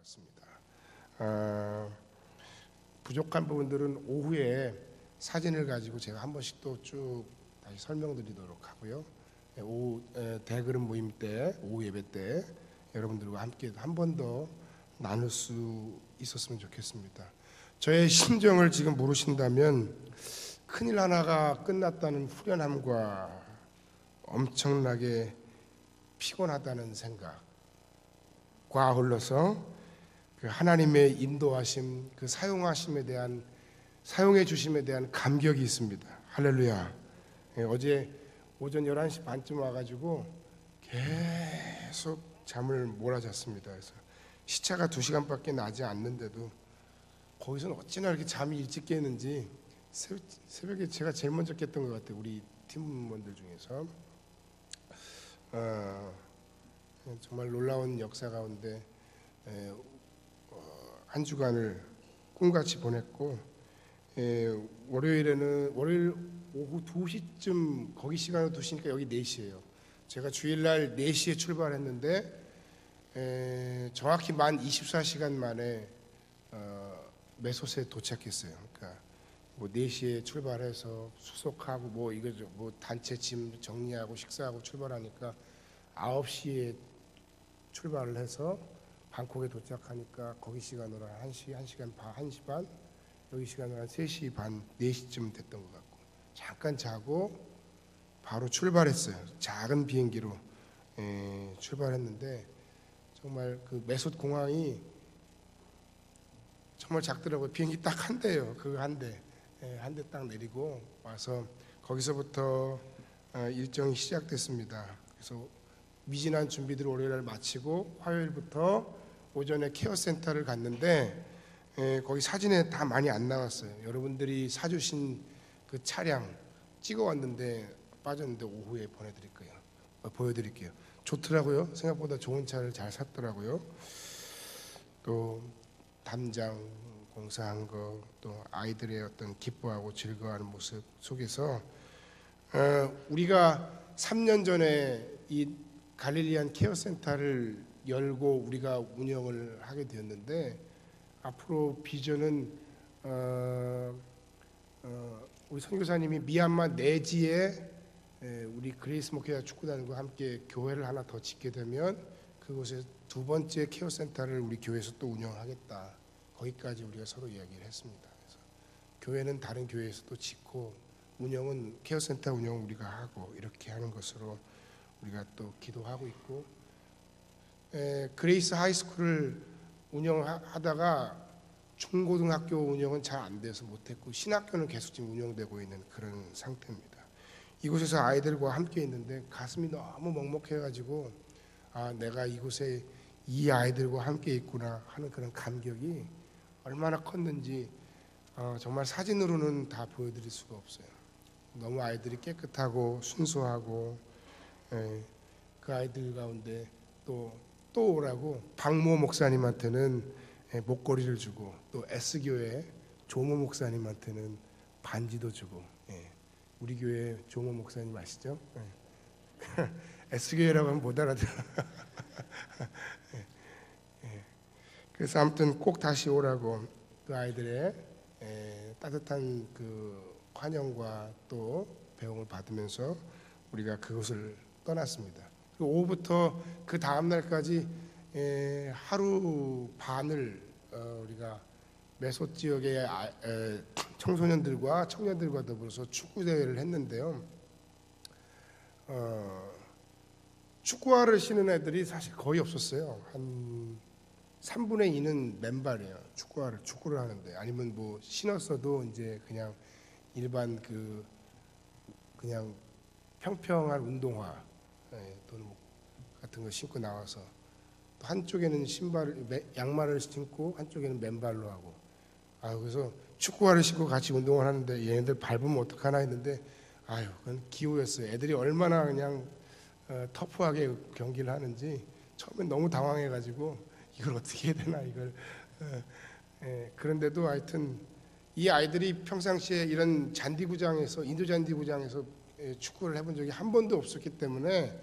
같습니다. 부족한 부분들은 오후에 사진을 가지고 제가 한 번씩 또 쭉 다시 설명드리도록 하고요. 오후 대그룹 모임 때, 오후 예배 때 여러분들과 함께 한 번 더 나눌 수 있었으면 좋겠습니다. 저의 심정을 지금 물으신다면 큰일 하나가 끝났다는 후련함과 엄청나게 피곤하다는 생각과 아울러서 그 하나님의 인도하심, 그 사용해 주심에 대한 감격이 있습니다. 할렐루야. 어제 오전 11시 반쯤 와가지고 계속 잠을 몰아잤습니다. 그래서 시차가 2시간밖에 나지 않는데도 거기서는 어찌나 이렇게 잠이 일찍 깨는지 새벽에 제가 제일 먼저 깼던 것 같아요. 우리 팀원들 중에서. 정말 놀라운 역사 가운데 한 주간을 꿈같이 보냈고, 월요일 오후 2시쯤 거기 시간으로 2시니까 여기 4시예요. 제가 주일날 4시에 출발했는데 정확히 만 24시간 만에 메소스에 도착했어요. 그러니까 뭐 4시에 출발해서 수속하고 뭐 이거죠, 뭐 단체 짐 정리하고 식사하고 출발하니까 9시에 출발을 해서 방콕에 도착하니까 거기 시간으로 1시간 반, 1시 반, 여기 시간으로 한 3시 반, 4시쯤 됐던 것 같고, 잠깐 자고 바로 출발했어요. 작은 비행기로 출발했는데 정말 그 메솥 공항이 정말 작더라고요. 비행기 딱 한 대예요. 그 한 대 딱 내리고 와서 거기서부터 일정이 시작됐습니다. 그래서 미진한 준비들을 월요일날 마치고 화요일부터 오전에 케어센터를 갔는데 거기 사진에 다 많이 안 나왔어요. 여러분들이 사주신 그 차량 찍어왔는데 빠졌는데 오후에 보여드릴게요. 좋더라고요. 생각보다 좋은 차를 잘 샀더라고요. 또 담장 공사한 거, 또 아이들의 어떤 기뻐하고 즐거워하는 모습 속에서 우리가 3년 전에 이 갈릴리안 케어센터를 열고 우리가 운영을 하게 되었는데, 앞으로 비전은 우리 선교사님이 미얀마 내지에 우리 그레이스 목회자 축구단과 함께 교회를 하나 더 짓게 되면 그곳에 2번째 케어센터를 우리 교회에서 또 운영하겠다. 거기까지 우리가 서로 이야기를 했습니다. 그래서 교회는 다른 교회에서도 짓고 운영은 케어센터 운영 우리가 하고 이렇게 하는 것으로 우리가 또 기도하고 있고, 그레이스 하이스쿨을 운영하다가 중고등학교 운영은 잘 안 돼서 못했고 신학교는 계속 지금 운영되고 있는 그런 상태입니다. 이곳에서 아이들과 함께 있는데 가슴이 너무 먹먹해가지고 내가 이곳에 이 아이들과 함께 있구나 하는 그런 감격이 얼마나 컸는지 정말 사진으로는 다 보여드릴 수가 없어요. 너무 아이들이 깨끗하고 순수하고, 그 아이들 가운데 또 오라고 박모 목사님한테는 목걸이를 주고, 또 S교회 조모 목사님한테는 반지도 주고, 우리 교회 조모 목사님 아시죠? S교회라고 하면 못 알아들어. 그래서 아무튼 꼭 다시 오라고 그 아이들의 따뜻한 그 환영과 또 배웅을 받으면서 우리가 그곳을 떠났습니다. 오후부터 그 다음 날까지 하루 반을 우리가 메솥 지역의 청소년들과 청년들과 더불어서 축구 대회를 했는데요. 축구화를 신은 애들이 사실 거의 없었어요. 한 3분의 2는 맨발이에요. 축구를 하는데, 아니면 뭐 신었어도 이제 그냥 일반 그냥 평평한 운동화 또는 뭐 같은 거 신고 나와서, 또 한쪽에는 양말을 신고 한쪽에는 맨발로 하고, 그래서 축구화를 신고 같이 운동을 하는데 얘네들 밟으면 어떡하나 했는데 그건 기호였어요. 애들이 얼마나 그냥 터프하게 경기를 하는지 처음엔 너무 당황해가지고 이걸 어떻게 해야 되나 이걸. 그런데도 하여튼 이 아이들이 평상시에 이런 잔디구장에서, 인도 잔디구장에서 축구를 해본 적이 한 번도 없었기 때문에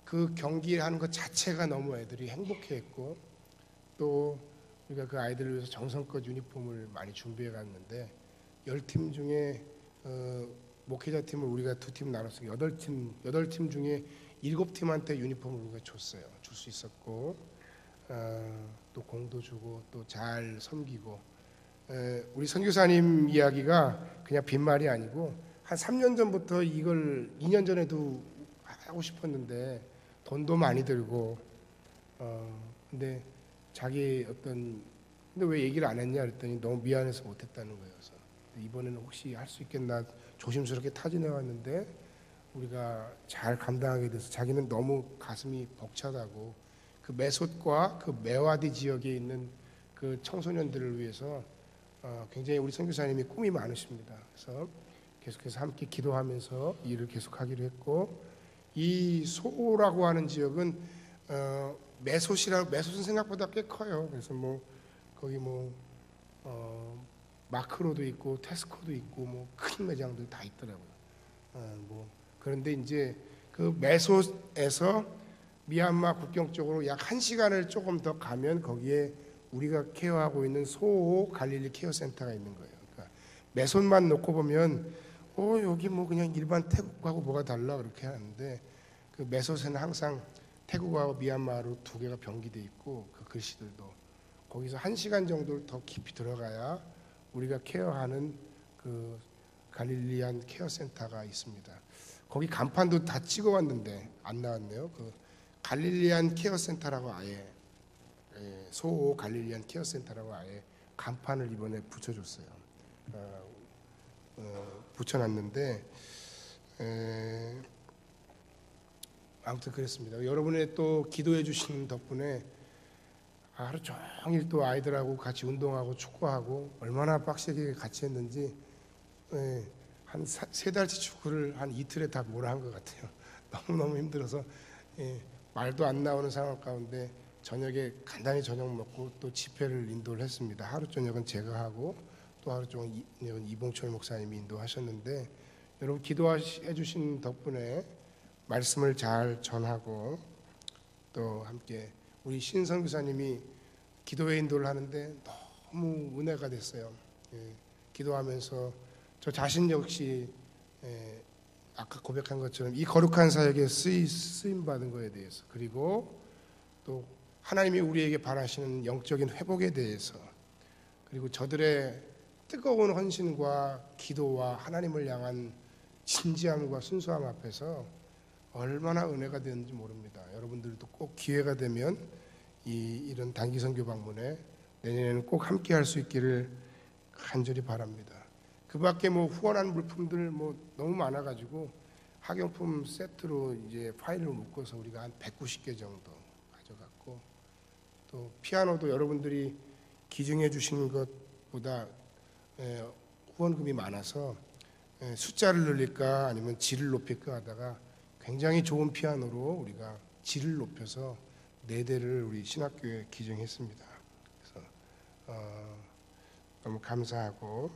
그 경기하는 것 자체가 너무 애들이 행복해했고, 또 우리가 그 아이들을 위해서 정성껏 유니폼을 많이 준비해 갔는데 10팀 중에 목회자 팀을 우리가 2팀 나눠서 8팀 중에 7팀한테 유니폼을 우리가 줬어요. 줄 수 있었고 또 공도 주고 또 잘 섬기고 우리 선교사님 이야기가 그냥 빈말이 아니고 한 3년 전부터 이걸 2년 전에도 하고 싶었는데 돈도 많이 들고 근데 자기 어떤 근데 왜 얘기를 안 했냐 그랬더니 너무 미안해서 못했다는 거예요. 그래서 이번에는 혹시 할 수 있겠나 조심스럽게 타진해 왔는데 우리가 잘 감당하게 돼서 자기는 너무 가슴이 벅차다고 그 메솥과 그 메와디 지역에 있는 그 청소년들을 위해서 굉장히 우리 선교사님이 꿈이 많으십니다. 그래서 계속해서 함께 기도하면서 일을 계속하기로 했고 이 소라고 하는 지역은 메솥은 생각보다 꽤 커요. 그래서 뭐 거기 뭐 마크로도 있고 테스코도 있고 뭐 큰 매장들 다 있더라고요. 뭐 그런데 이제 그 메솥에서 미얀마 국경 쪽으로 약 1시간을 조금 더 가면 거기에 우리가 케어하고 있는 소호 갈릴리 케어 센터가 있는 거예요. 그러니까 메솥만 놓고 보면 여기 뭐 그냥 일반 태국하고 뭐가 달라 그렇게 하는데 그 메솥에는 항상 태국하고 미얀마로 2개가 병기돼 있고 그 글씨들도 거기서 1시간 정도를 더 깊이 들어가야 우리가 케어하는 그 갈릴리안 케어 센터가 있습니다. 거기 간판도 다 찍어왔는데 안 나왔네요. 그 갈릴리안 케어 센터라고 아예 소호 갈릴리안 케어 센터라고 아예 간판을 이번에 붙여줬어요. 붙여놨는데 아무튼 그랬습니다. 여러분의 또 기도해 주시는 덕분에 하루 종일 또 아이들하고 같이 운동하고 축구하고 얼마나 빡세게 같이 했는지 한 3달치 축구를 한 이틀에 다 몰아한 것 같아요. 너무너무 힘들어서 말도 안 나오는 상황 가운데 저녁에 간단히 저녁 먹고 또 집회를 인도를 했습니다. 하루 저녁은 제가 하고 또 하루 저녁은 이봉철 목사님이 인도하셨는데 여러분 기도해 주신 덕분에 말씀을 잘 전하고 또 함께 우리 신선교사님이 기도회 인도를 하는데 너무 은혜가 됐어요. 기도하면서 저 자신 역시 아까 고백한 것처럼 이 거룩한 사역에 쓰임 받은 거에 대해서 그리고 또 하나님이 우리에게 바라시는 영적인 회복에 대해서 그리고 저들의 뜨거운 헌신과 기도와 하나님을 향한 진지함과 순수함 앞에서 얼마나 은혜가 되는지 모릅니다. 여러분들도 꼭 기회가 되면 이런 단기 선교 방문에 내년에는 꼭 함께 할 수 있기를 간절히 바랍니다. 그 밖에 뭐 후원한 물품들 뭐 너무 많아가지고 학용품 세트로 이제 파일을 묶어서 우리가 한 190개 정도 가져갔고 또 피아노도 여러분들이 기증해 주신 것보다 후원금이 많아서 숫자를 늘릴까 아니면 질을 높일까 하다가 굉장히 좋은 피아노로 우리가 질을 높여서 4대를 우리 신학교에 기증했습니다. 그래서 너무 감사하고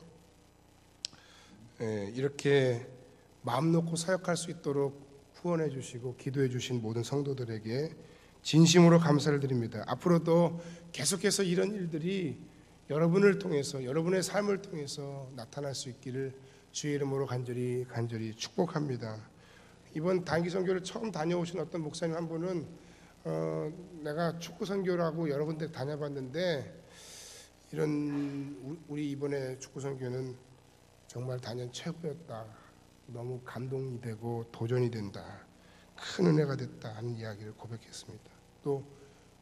이렇게 마음 놓고 사역할 수 있도록 후원해 주시고 기도해 주신 모든 성도들에게 진심으로 감사를 드립니다. 앞으로도 계속해서 이런 일들이 여러분을 통해서 여러분의 삶을 통해서 나타날 수 있기를 주의 이름으로 간절히 축복합니다. 이번 단기 선교를 처음 다녀오신 어떤 목사님 한 분은 내가 축구 선교라고 여러 군데 다녀봤는데 이런 우리 이번에 축구 선교는 정말 단연 최고였다. 너무 감동이 되고 도전이 된다. 큰 은혜가 됐다 하는 이야기를 고백했습니다. 또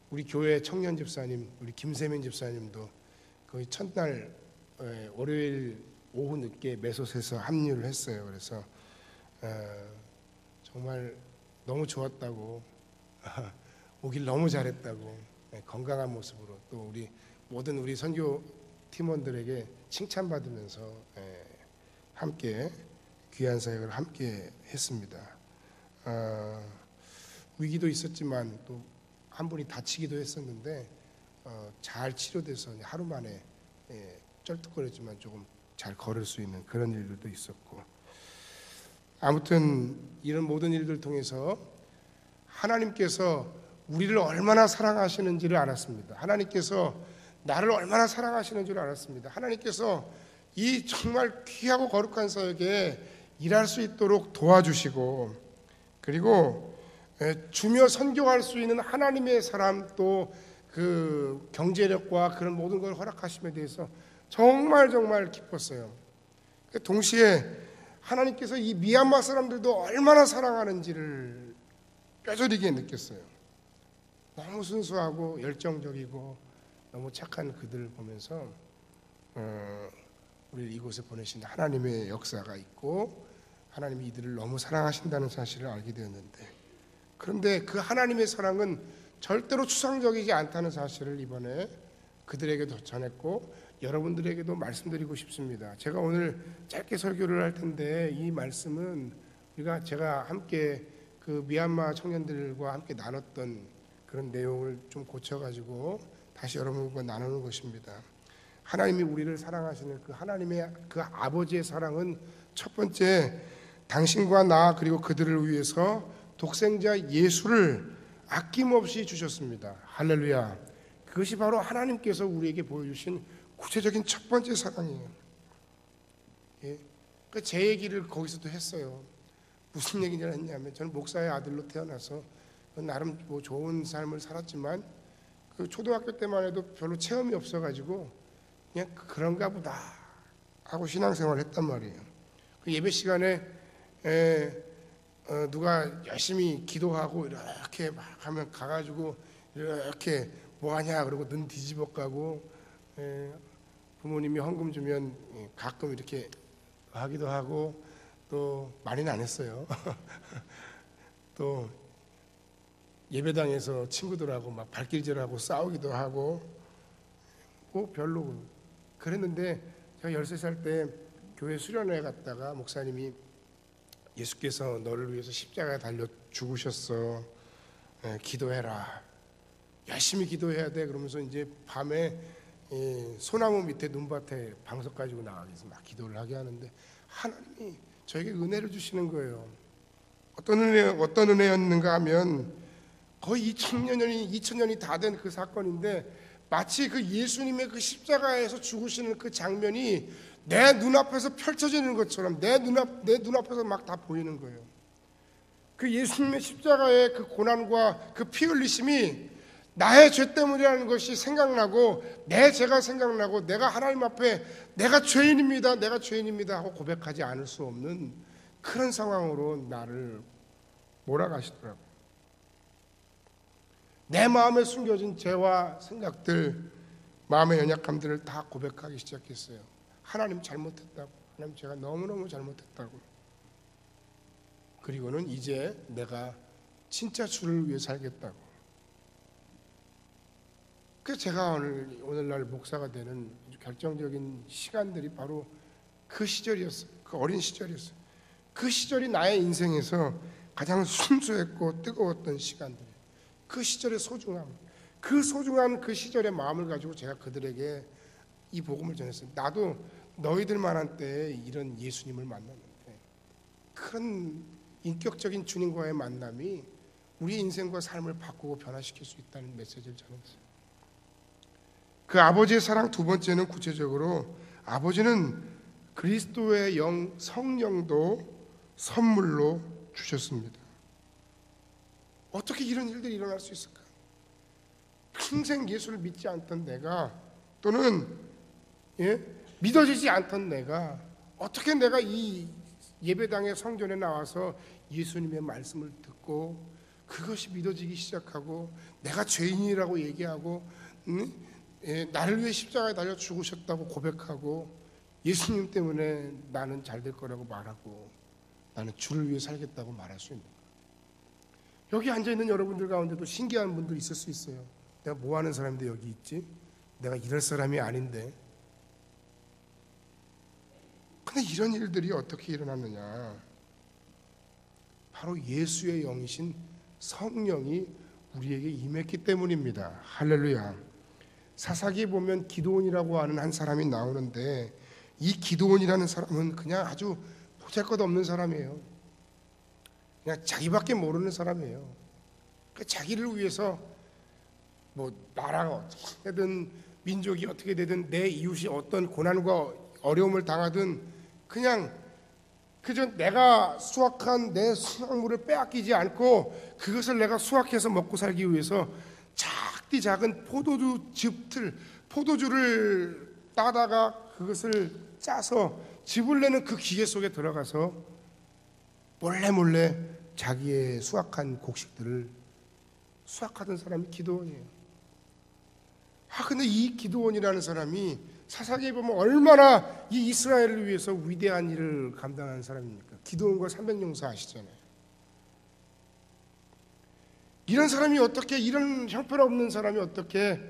우리 교회 청년 집사님, 우리 김세민 집사님도 거의 첫날 월요일 오후 늦게 메솥에서 합류를 했어요. 그래서 정말 너무 좋았다고 오길 너무 잘했다고 건강한 모습으로 또 우리 모든 우리 선교 팀원들에게 칭찬받으면서 함께 귀한 사역을 함께 했습니다. 위기도 있었지만 또 한 분이 다치기도 했었는데 잘 치료돼서 하루 만에 쩔뚝거렸지만 조금 잘 걸을 수 있는 그런 일들도 있었고 아무튼 이런 모든 일들 통해서 하나님께서 우리를 얼마나 사랑하시는지를 알았습니다. 하나님께서 나를 얼마나 사랑하시는 줄 알았습니다. 하나님께서 이 정말 귀하고 거룩한 사역에 일할 수 있도록 도와주시고, 그리고 주며 선교할 수 있는 하나님의 사람, 또 그 경제력과 그런 모든 걸 허락하심에 대해서 정말 기뻤어요. 동시에 하나님께서 이 미얀마 사람들도 얼마나 사랑하는지를 뼈저리게 느꼈어요. 너무 순수하고 열정적이고 너무 착한 그들을 보면서 우리를 이곳에 보내신 하나님의 역사가 있고, 하나님이 이들을 너무 사랑하신다는 사실을 알게 되었는데, 그런데 그 하나님의 사랑은 절대로 추상적이지 않다는 사실을 이번에 그들에게도 전했고, 여러분들에게도 말씀드리고 싶습니다. 제가 오늘 짧게 설교를 할 텐데, 이 말씀은 제가 함께 그 미얀마 청년들과 함께 나눴던 그런 내용을 좀 고쳐가지고 다시 여러분과 나누는 것입니다. 하나님이 우리를 사랑하시는 그 하나님의 그 아버지의 사랑은 첫 번째, 당신과 나 그리고 그들을 위해서 독생자 예수를 아낌없이 주셨습니다. 할렐루야. 그것이 바로 하나님께서 우리에게 보여주신 구체적인 첫 번째 사랑이에요. 예? 제 얘기를 거기서도 했어요. 무슨 얘기를 했냐면, 저는 목사의 아들로 태어나서 나름 뭐 좋은 삶을 살았지만 그 초등학교 때만 해도 별로 체험이 없어가지고 그냥 그런가 보다 하고 신앙생활을 했단 말이에요. 그 예배 시간에 누가 열심히 기도하고 이렇게 막 하면 가가지고 이렇게 뭐하냐 그러고 눈 뒤집어 까고, 부모님이 헌금 주면 가끔 이렇게 하기도 하고, 또 많이는 안 했어요. 또 예배당에서 친구들하고 막 발길질하고 싸우기도 하고, 뭐 별로 그랬는데, 제가 13살 때 교회 수련회 갔다가 목사님이 예수께서 너를 위해서 십자가에 달려 죽으셨어, 기도해라, 열심히 기도해야 돼. 그러면서 이제 밤에 소나무 밑에 눈밭에 방석 가지고 나가서 막 기도를 하게 하는데, 하나님이 저에게 은혜를 주시는 거예요. 어떤 은혜였는가 하면, 거의 2000년이 다 된 그 사건인데, 마치 그 예수님의 그 십자가에서 죽으시는 그 장면이 내 눈앞에서 펼쳐지는 것처럼 내 눈앞에서 막 다 보이는 거예요. 그 예수님의 십자가의 그 고난과 그 피 흘리심이 나의 죄 때문이라는 것이 생각나고, 내 죄가 생각나고, 내가 하나님 앞에 내가 죄인입니다 하고 고백하지 않을 수 없는 그런 상황으로 나를 몰아가시더라고요. 내 마음에 숨겨진 죄와 생각들, 마음의 연약함들을 다 고백하기 시작했어요. 하나님 잘못했다고, 하나님 제가 너무너무 잘못했다고, 그리고는 이제 내가 진짜 주를 위해 살겠다고. 그래서 제가 오늘날 목사가 되는 결정적인 시간들이 바로 그 시절이었어요. 그 어린 시절이었어요. 그 시절이 나의 인생에서 가장 순수했고 뜨거웠던 시간들이에요. 그 시절의 소중함, 그 소중한 그 시절의 마음을 가지고 제가 그들에게 이 복음을 전했어요. 나도 너희들만한 때에 이런 예수님을 만났는데, 그런 인격적인 주님과의 만남이 우리 인생과 삶을 바꾸고 변화시킬 수 있다는 메시지를 전했어요. 그 아버지의 사랑 두 번째는, 구체적으로 아버지는 그리스도의 성령도 선물로 주셨습니다. 어떻게 이런 일들이 일어날 수 있을까? 평생 예수를 믿지 않던 내가, 또는 믿어지지 않던 내가, 어떻게 내가 이 예배당의 성전에 나와서 예수님의 말씀을 듣고 그것이 믿어지기 시작하고, 내가 죄인이라고 얘기하고, 나를 위해 십자가에 달려 죽으셨다고 고백하고, 예수님 때문에 나는 잘 될 거라고 말하고, 나는 주를 위해 살겠다고 말할 수 있는 거예요. 여기 앉아있는 여러분들 가운데도 신기한 분들 있을 수 있어요. 내가 뭐하는 사람인데 여기 있지? 내가 이럴 사람이 아닌데. 근데 이런 일들이 어떻게 일어났느냐? 바로 예수의 영이신 성령이 우리에게 임했기 때문입니다. 할렐루야. 사사기에 보면 기드온이라고 하는 한 사람이 나오는데, 이 기드온이라는 사람은 그냥 아주 보잘것없는 사람이에요. 그냥 자기밖에 모르는 사람이에요. 자기를 위해서 뭐 나라가 어떻게든 민족이 어떻게 되든 내 이웃이 어떤 고난과 어려움을 당하든 그냥 그저 내가 수확한 내 수확물을 빼앗기지 않고 그것을 내가 수확해서 먹고 살기 위해서 작은 포도주를 따다가 그것을 짜서 즙을 내는 그 기계 속에 들어가서 몰래 자기의 수확한 곡식들을 수확하던 사람이 기드온이에요. 근데 이 기드온이라는 사람이 사사기에 보면 얼마나 이 이스라엘을 위해서 위대한 일을 감당한 사람입니까? 기드온과 300용사 아시잖아요. 이런 사람이 어떻게, 이런 형편없는 사람이 어떻게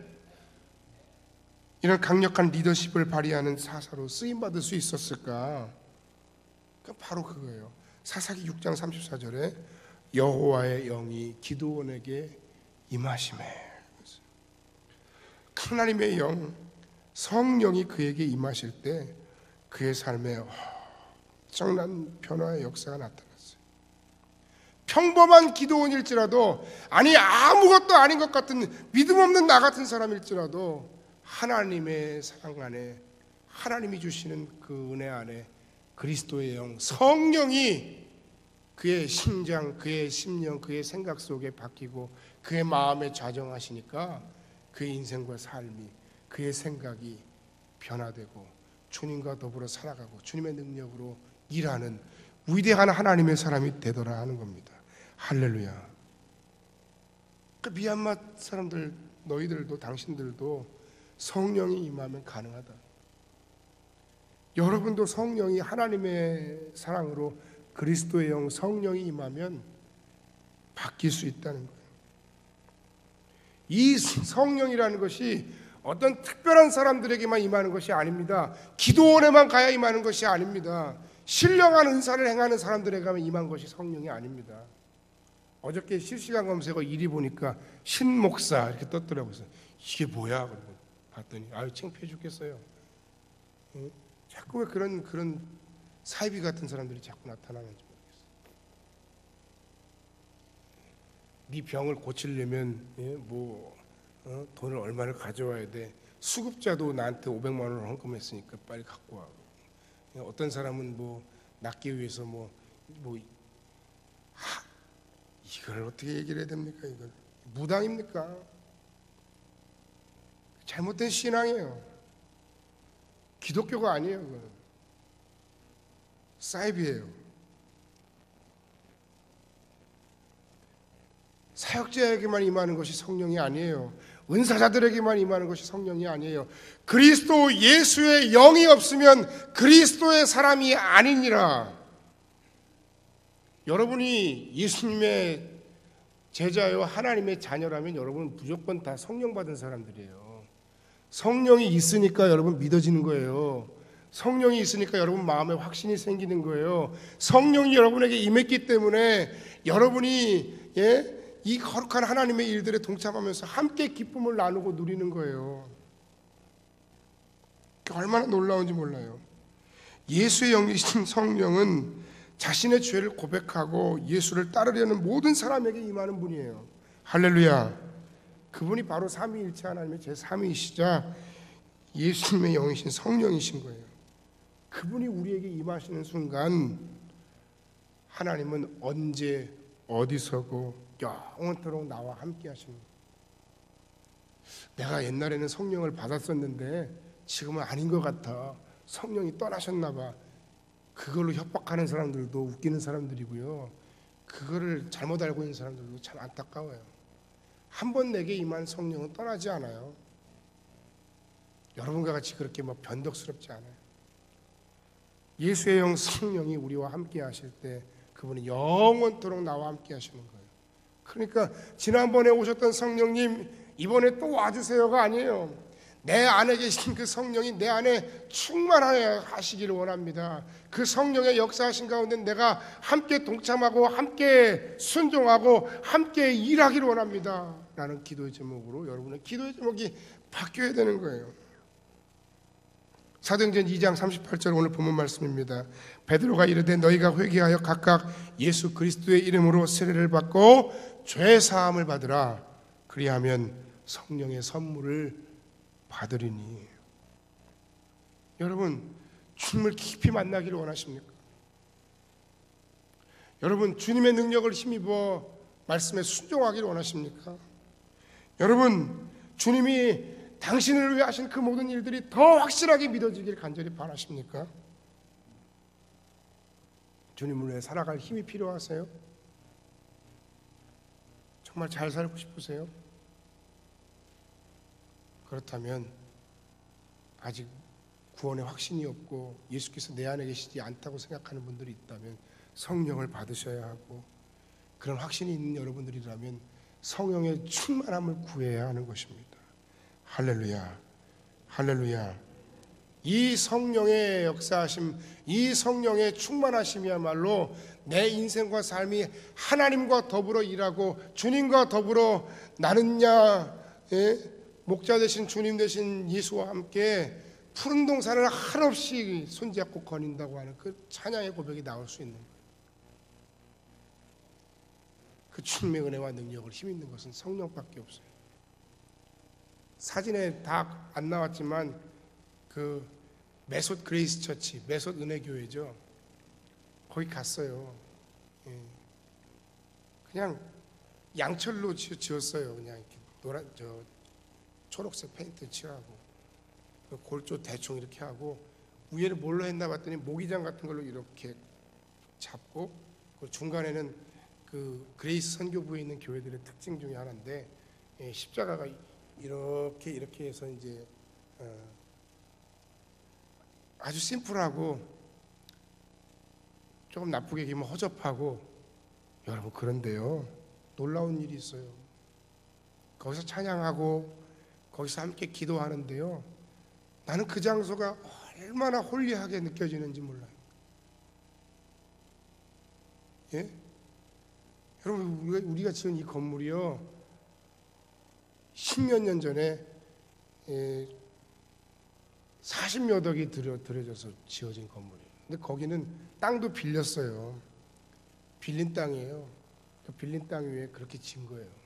이런 강력한 리더십을 발휘하는 사사로 쓰임받을 수 있었을까? 바로 그거예요. 사사기 6장 34절에 여호와의 영이 기드온에게 임하시매, 하나님의 영, 성령이 그에게 임하실 때 그의 삶에 엄청난 변화의 역사가 나타났어요. 평범한 기드온일지라도, 아니 아무것도 아닌 것 같은 믿음 없는 나 같은 사람일지라도 하나님의 사랑 안에, 하나님이 주시는 그 은혜 안에 그리스도의 영, 성령이 그의 심장, 그의 심령, 그의 생각 속에 바뀌고 그의 마음에 좌정하시니까 그의 인생과 삶이, 그의 생각이 변화되고 주님과 더불어 살아가고 주님의 능력으로 일하는 위대한 하나님의 사람이 되더라 하는 겁니다. 할렐루야. 그 미얀마 사람들, 너희들도 당신들도 성령이 임하면 가능하다. 여러분도 성령이, 하나님의 사랑으로 그리스도의 영, 성령이 임하면 바뀔 수 있다는 거예요. 이 성령이라는 것이 어떤 특별한 사람들에게만 임하는 것이 아닙니다. 기도원에만 가야 임하는 것이 아닙니다. 신령한 은사를 행하는 사람들에게만 임한 것이 성령이 아닙니다. 어저께 실시간 검색어 1위 보니까 신목사 이렇게 떴더라고요. 이게 뭐야? 그러고 봤더니 아유 창피해 죽겠어요. 자꾸 왜 그런 사이비 같은 사람들이 자꾸 나타나는지 모르겠어요. 네 병을 고치려면 돈을 얼마를 가져와야 돼. 수급자도 나한테 500만 원을 헌금했으니까 빨리 갖고 와. 어떤 사람은 낫기 위해서 이걸 어떻게 얘기를 해야 됩니까? 이걸 무당입니까? 잘못된 신앙이에요. 기독교가 아니에요. 그거는 사이비예요. 사역자에게만 임하는 것이 성령이 아니에요. 은사자들에게만 임하는 것이 성령이 아니에요. 그리스도 예수의 영이 없으면 그리스도의 사람이 아니니라. 여러분이 예수님의 제자요 하나님의 자녀라면 여러분은 무조건 다 성령 받은 사람들이에요. 성령이 있으니까 여러분 믿어지는 거예요. 성령이 있으니까 여러분 마음에 확신이 생기는 거예요. 성령이 여러분에게 임했기 때문에 여러분이 이 거룩한 하나님의 일들에 동참하면서 함께 기쁨을 나누고 누리는 거예요. 얼마나 놀라운지 몰라요. 예수의 영이신 성령은 자신의 죄를 고백하고 예수를 따르려는 모든 사람에게 임하는 분이에요. 할렐루야. 그분이 바로 삼위일체 하나님의 제3위이시자 예수님의 영이신 성령이신 거예요. 그분이 우리에게 임하시는 순간 하나님은 언제 어디서고 영원토록 나와 함께 하시는 거예요. 내가 옛날에는 성령을 받았었는데 지금은 아닌 것 같아. 성령이 떠나셨나 봐. 그걸로 협박하는 사람들도 웃기는 사람들이고요. 그거를 잘못 알고 있는 사람들도 참 안타까워요. 한 번 내게 임한 성령은 떠나지 않아요. 여러분과 같이 그렇게 변덕스럽지 않아요. 예수의 영 성령이 우리와 함께 하실 때 그분은 영원토록 나와 함께 하시는 거예요. 그러니까 지난번에 오셨던 성령님 이번에 또 와주세요가 아니에요. 내 안에 계신 그 성령이 내 안에 충만하시기를 원합니다. 그 성령의 역사하신 가운데 내가 함께 동참하고 함께 순종하고 함께 일하기를 원합니다. 라는 기도의 제목으로 여러분의 기도의 제목이 바뀌어야 되는 거예요. 사도행전 2장 38절 오늘 본문 말씀입니다. 베드로가 이르되 너희가 회개하여 각각 예수 그리스도의 이름으로 세례를 받고 죄 사함을 받으라. 그리하면 성령의 선물을 받으리니. 여러분, 주님을 깊이 만나기를 원하십니까? 여러분, 주님의 능력을 힘입어 말씀에 순종하기를 원하십니까? 여러분, 주님이 당신을 위해 하신 그 모든 일들이 더 확실하게 믿어지길 간절히 바라십니까? 주님을 위해 살아갈 힘이 필요하세요? 정말 잘 살고 싶으세요? 그렇다면 아직 구원의 확신이 없고 예수께서 내 안에 계시지 않다고 생각하는 분들이 있다면 성령을 받으셔야 하고, 그런 확신이 있는 여러분들이라면 성령의 충만함을 구해야 하는 것입니다. 할렐루야, 할렐루야. 이 성령의 역사하심, 이 성령의 충만하심이야말로 내 인생과 삶이 하나님과 더불어 일하고 주님과 더불어 나는야 목자 되신 주님 되신 예수와 함께 푸른 동산을 한없이 손잡고 거닌다고 하는 그 찬양의 고백이 나올 수 있는 거예요. 그 주님의 은혜와 능력을 힘입는 것은 성령밖에 없어요. 사진에 다 안 나왔지만 그 메솥 그레이스 처치, 메솥 은혜교회죠. 거기 갔어요. 그냥 양철로 지었어요. 그냥 이렇게 노란 초록색 페인트 칠하고 골조 대충 이렇게 하고, 위에를 뭘로 했나 봤더니 모기장 같은 걸로 이렇게 잡고, 그 중간에는 그 그레이스 선교부에 있는 교회들의 특징 중에 하나인데, 십자가가 이렇게 해서 이제 아주 심플하고 조금 나쁘게 얘기하면 허접하고, 여러분 그런데요, 놀라운 일이 있어요. 거기서 찬양하고 거기서 함께 기도하는데요, 나는 그 장소가 얼마나 홀리하게 느껴지는지 몰라요. 예? 여러분, 우리가 지은 이 건물이요, 10몇 년 전에 40몇 억이 들여져서 지어진 건물이에요. 근데 거기는 땅도 빌렸어요. 빌린 땅이에요. 그 빌린 땅 위에 그렇게 지은 거예요.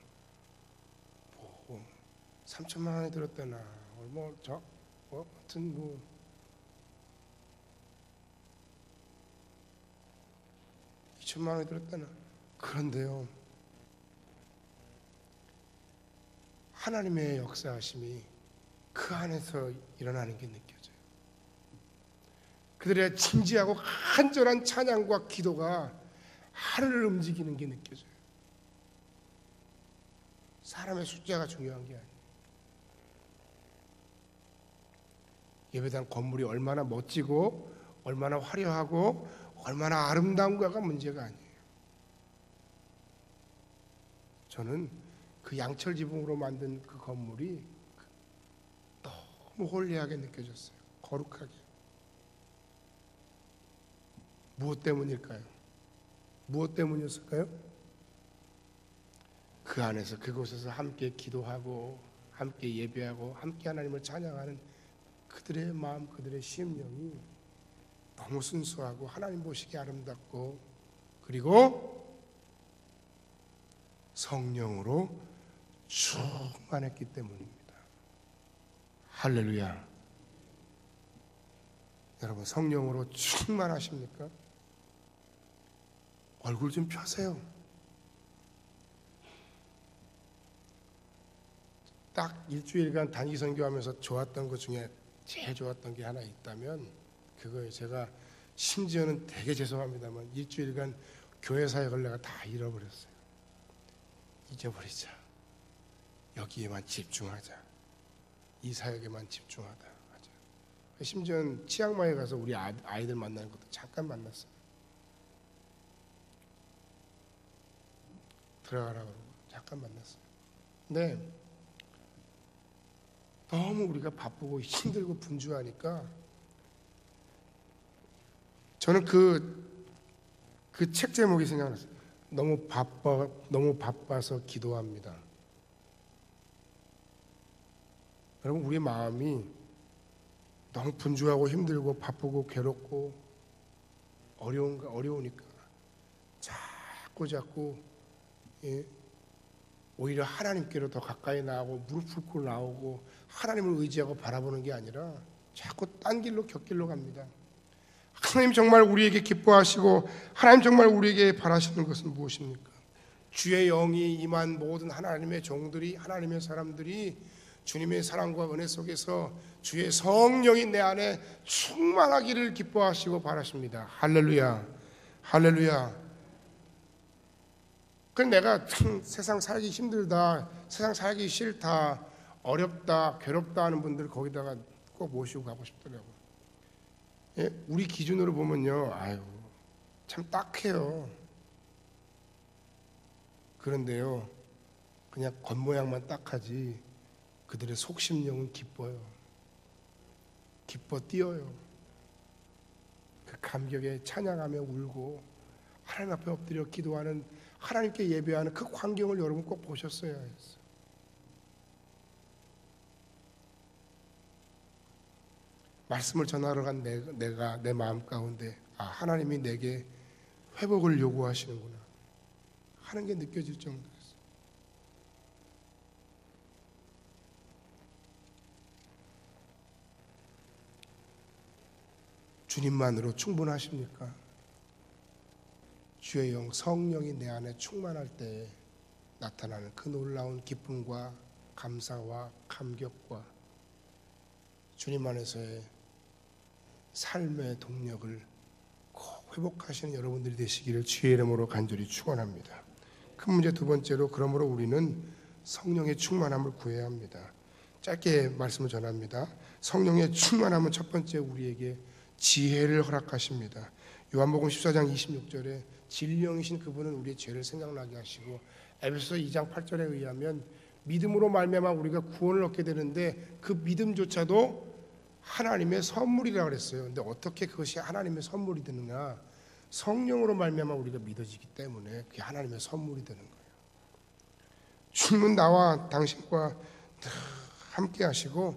3천만 원이 들었다나 하여튼 2천만 원이 들었다나. 그런데요, 하나님의 역사하심이 그 안에서 일어나는 게 느껴져요. 그들의 진지하고 간절한 찬양과 기도가 하늘을 움직이는 게 느껴져요. 사람의 숫자가 중요한 게 아니에요. 예배당 건물이 얼마나 멋지고 얼마나 화려하고 얼마나 아름다운가가 문제가 아니에요. 저는 그 양철 지붕으로 만든 그 건물이 너무 홀리하게 느껴졌어요. 거룩하게. 무엇 때문일까요? 무엇 때문이었을까요? 그 안에서, 그곳에서 함께 기도하고 함께 예배하고 함께 하나님을 찬양하는 그들의 마음, 그들의 심령이 너무 순수하고 하나님 보시기에 아름답고, 그리고 성령으로 충만했기 때문입니다. 할렐루야. 여러분, 성령으로 충만하십니까? 얼굴 좀 펴세요. 딱 일주일간 단기 선교하면서 좋았던 것 중에 제일 좋았던 게 하나 있다면 그거예요. 제가 심지어는 되게 죄송합니다만 일주일간 교회 사역을 내가 다 잃어버렸어요. 잊어버리자. 여기에만 집중하자. 이 사역에만 집중하자. 심지어는 치앙마이에 가서 우리 아이들 만나는 것도 잠깐 만났어요. 들어가라고 그러고 잠깐 만났어요. 근데 너무 우리가 바쁘고 힘들고 분주하니까 저는 그 책 제목이 생각났어요. 너무 바빠서 기도합니다. 여러분, 우리의 마음이 너무 분주하고 힘들고 바쁘고 괴롭고 어려우니까 자꾸 오히려 하나님께로 더 가까이 나오고 무릎 꿇고 나오고 하나님을 의지하고 바라보는 게 아니라 자꾸 딴 길로 곁길로 갑니다. 하나님 정말 우리에게 기뻐하시고 하나님 정말 우리에게 바라시는 것은 무엇입니까? 주의 영이 임한 모든 하나님의 종들이, 하나님의 사람들이 주님의 사랑과 은혜 속에서 주의 성령이 내 안에 충만하기를 기뻐하시고 바라십니다. 할렐루야, 할렐루야. 그래서 내가 세상 살기 힘들다, 세상 살기 싫다, 어렵다, 괴롭다 하는 분들 거기다가 꼭 모시고 가고 싶더라고요. 예? 우리 기준으로 보면요, 아유 참 딱해요. 그런데요, 그냥 겉모양만 딱하지 그들의 속심령은 기뻐요. 기뻐 뛰어요. 그 감격에 찬양하며 울고 하나님 앞에 엎드려 기도하는, 하나님께 예배하는 그 광경을 여러분 꼭 보셨어야 했어요. 말씀을 전하러 간 내가 내 마음 가운데 하나님이 내게 회복을 요구하시는구나 하는 게 느껴질 정도였어요. 주님만으로 충분하십니까? 주의 영 성령이 내 안에 충만할 때 나타나는 그 놀라운 기쁨과 감사와 감격과 주님 안에서의 삶의 동력을 꼭 회복하시는 여러분들이 되시기를 주의 이름으로 간절히 축원합니다. 큰 문제 두 번째로, 그러므로 우리는 성령의 충만함을 구해야 합니다. 짧게 말씀을 전합니다. 성령의 충만함은 첫 번째 우리에게 지혜를 허락하십니다. 요한복음 14장 26절에 진리영이신 그분은 우리의 죄를 생각나게 하시고, 에베소서 2장 8절에 의하면 믿음으로 말미암아 우리가 구원을 얻게 되는데 그 믿음조차도 하나님의 선물이라고 그랬어요. 근데 어떻게 그것이 하나님의 선물이 되느냐? 성령으로 말미암아 우리가 믿어지기 때문에 그게 하나님의 선물이 되는 거예요. 주님은 나와 당신과 함께 하시고,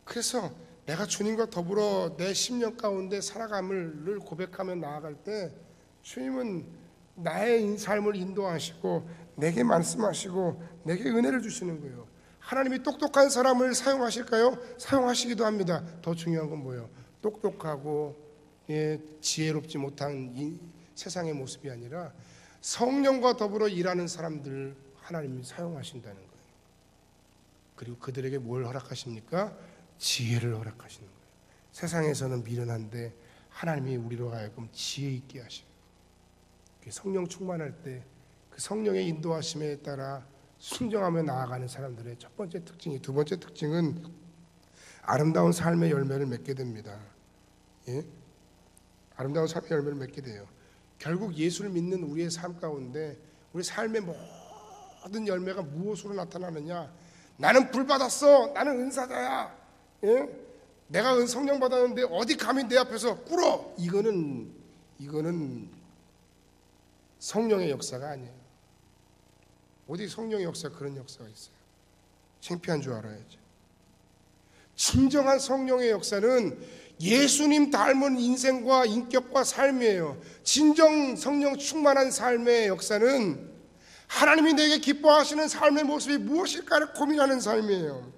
그래서 내가 주님과 더불어 내 10년 가운데 살아감을 늘 고백하며 나아갈 때 주님은 나의 삶을 인도하시고 내게 말씀하시고 내게 은혜를 주시는 거예요. 하나님이 똑똑한 사람을 사용하실까요? 사용하시기도 합니다. 더 중요한 건 뭐예요? 똑똑하고 지혜롭지 못한 이 세상의 모습이 아니라 성령과 더불어 일하는 사람들을 하나님이 사용하신다는 거예요. 그리고 그들에게 뭘 허락하십니까? 지혜를 허락하시는 거예요. 세상에서는 미련한데 하나님이 우리로 하여금 지혜 있게 하시고, 성령 충만할 때 그 성령의 인도하심에 따라 순종하며 나아가는 사람들의 첫 번째 특징이, 두 번째 특징은 아름다운 삶의 열매를 맺게 됩니다. 예? 아름다운 삶의 열매를 맺게 돼요. 결국 예수를 믿는 우리의 삶 가운데 우리 삶의 모든 열매가 무엇으로 나타나느냐? 나는 불 받았어. 나는 은사자야. 예? 내가 성령 받았는데 어디 감히 내 앞에서 꿇어? 이거는 성령의 역사가 아니에요. 어디 성령의 역사, 그런 역사가 있어요? 창피한 줄 알아야죠. 진정한 성령의 역사는 예수님 닮은 인생과 인격과 삶이에요. 진정 성령 충만한 삶의 역사는 하나님이 내게 기뻐하시는 삶의 모습이 무엇일까를 고민하는 삶이에요.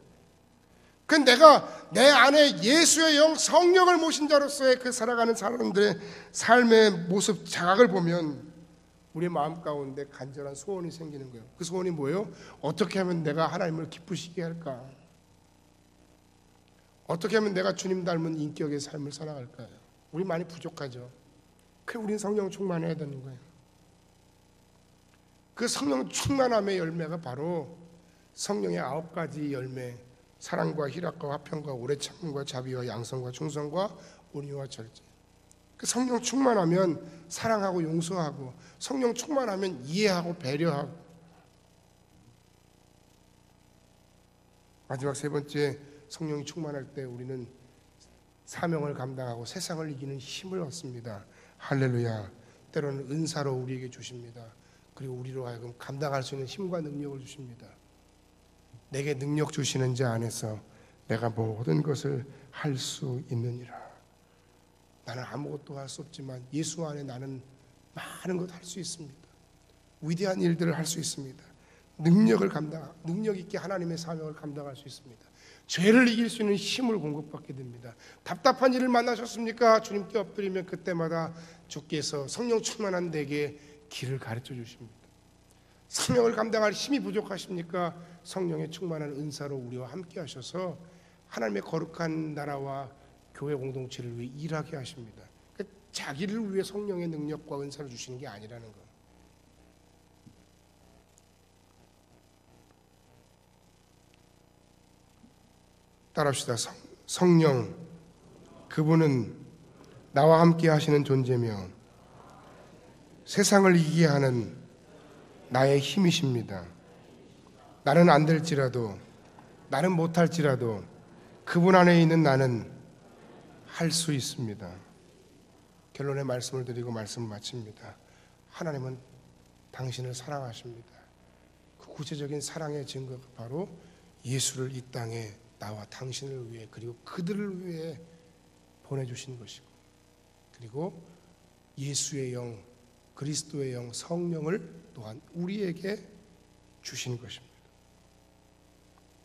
그 내가 내 안에 예수의 영 성령을 모신 자로서의 그 살아가는 사람들의 삶의 모습 자각을 보면 우리의 마음 가운데 간절한 소원이 생기는 거예요. 그 소원이 뭐예요? 어떻게 하면 내가 하나님을 기쁘시게 할까? 어떻게 하면 내가 주님 닮은 인격의 삶을 살아갈까요? 우리 많이 부족하죠. 그래서 우리는 성령 충만해야 되는 거예요. 그 성령 충만함의 열매가 바로 성령의 9가지 열매, 사랑과 희락과 화평과 오래 참음과 자비와 양성과 충성과 온유와 절제. 그 성령 충만하면 사랑하고 용서하고, 성령 충만하면 이해하고 배려하고. 마지막 세 번째, 성령이 충만할 때 우리는 사명을 감당하고 세상을 이기는 힘을 얻습니다. 할렐루야. 때로는 은사로 우리에게 주십니다. 그리고 우리로 하여금 감당할 수 있는 힘과 능력을 주십니다. 내게 능력 주시는 자 안에서 내가 모든 것을 할 수 있느니라. 나는 아무것도 할 수 없지만 예수 안에 나는 많은 것 할 수 있습니다. 위대한 일들을 할 수 있습니다. 능력 있게 하나님의 사명을 감당할 수 있습니다. 죄를 이길 수 있는 힘을 공급받게 됩니다. 답답한 일을 만나셨습니까? 주님께 엎드리면 그때마다 주께서 성령 충만한 내게 길을 가르쳐 주십니다. 사명을 감당할 힘이 부족하십니까? 성령의 충만한 은사로 우리와 함께 하셔서 하나님의 거룩한 나라와 교회 공동체를 위해 일하게 하십니다. 그러니까 자기를 위해 성령의 능력과 은사를 주시는 게 아니라는 것. 따라합시다. 성령, 그분은 나와 함께 하시는 존재며 세상을 이기게 하는 나의 힘이십니다. 나는 안 될지라도, 나는 못할지라도 그분 안에 있는 나는 할 수 있습니다. 결론의 말씀을 드리고 말씀을 마칩니다. 하나님은 당신을 사랑하십니다. 그 구체적인 사랑의 증거가 바로 예수를 이 땅에 나와 당신을 위해 그리고 그들을 위해 보내주신 것이고, 그리고 예수의 영, 그리스도의 영, 성령을 또한 우리에게 주신 것입니다.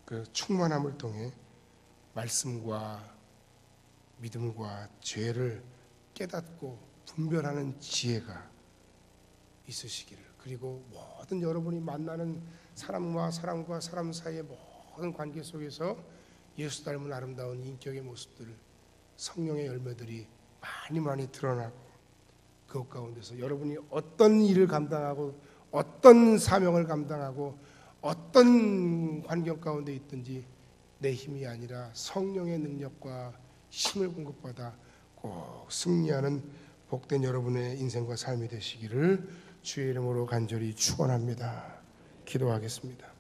그 충만함을 통해 말씀과 믿음과 죄를 깨닫고 분별하는 지혜가 있으시기를, 그리고 모든 여러분이 만나는 사람과 사람 사이의 모든 관계 속에서 예수 닮은 아름다운 인격의 모습들, 성령의 열매들이 많이 드러나고, 그것 가운데서 여러분이 어떤 일을 감당하고 어떤 사명을 감당하고 어떤 환경 가운데 있든지 내 힘이 아니라 성령의 능력과 힘을 공급받아 꼭 승리하는 복된 여러분의 인생과 삶이 되시기를 주의 이름으로 간절히 축원합니다. 기도하겠습니다.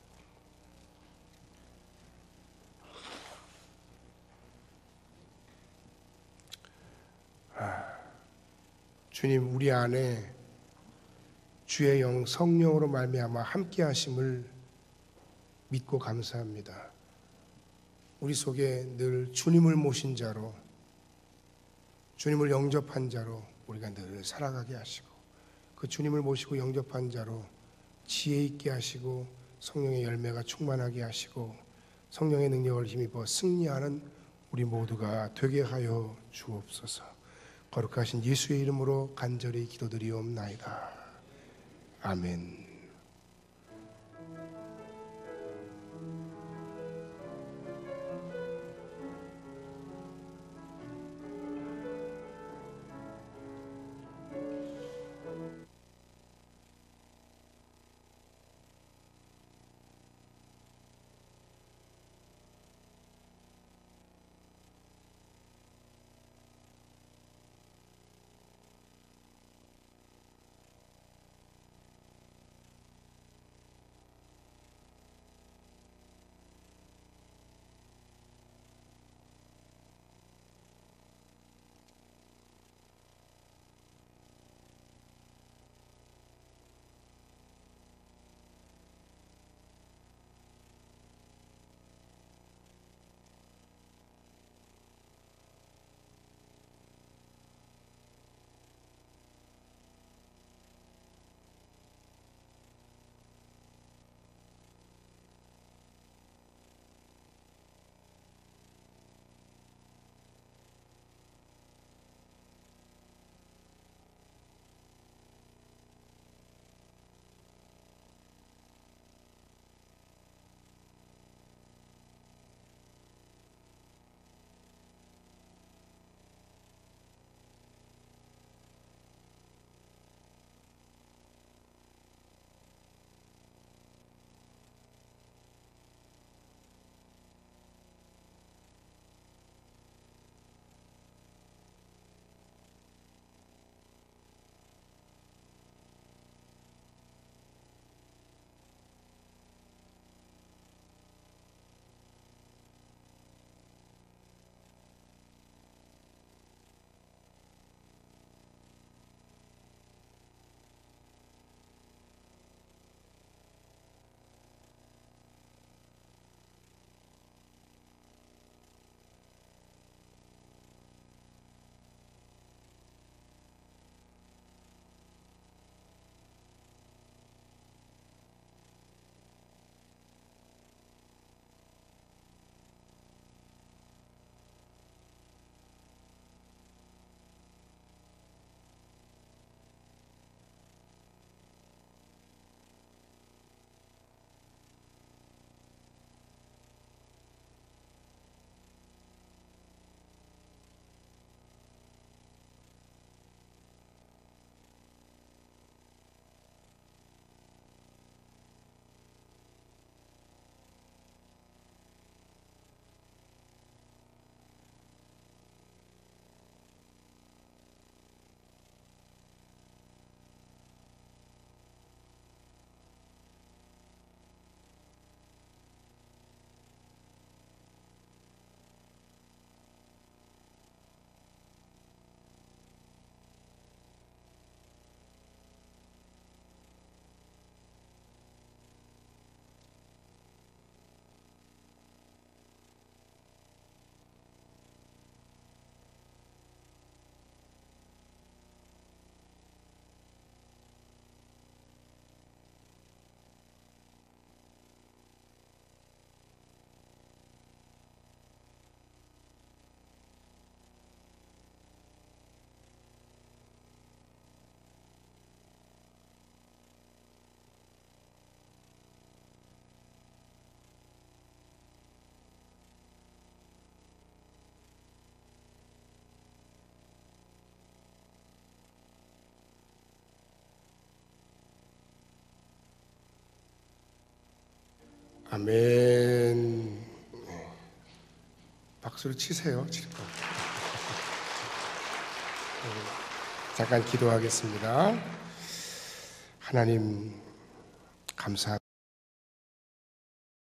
주님, 우리 안에 주의 영 성령으로 말미암아 함께 하심을 믿고 감사합니다. 우리 속에 늘 주님을 모신 자로, 주님을 영접한 자로 우리가 늘 살아가게 하시고, 그 주님을 모시고 영접한 자로 지혜 있게 하시고 성령의 열매가 충만하게 하시고 성령의 능력을 힘입어 승리하는 우리 모두가 되게 하여 주옵소서. 거룩하신 예수의 이름으로 간절히 기도드리옵나이다. 아멘. 아멘. 네. 박수를 치세요. 칠 거. 잠깐 기도하겠습니다. 하나님 감사합니다.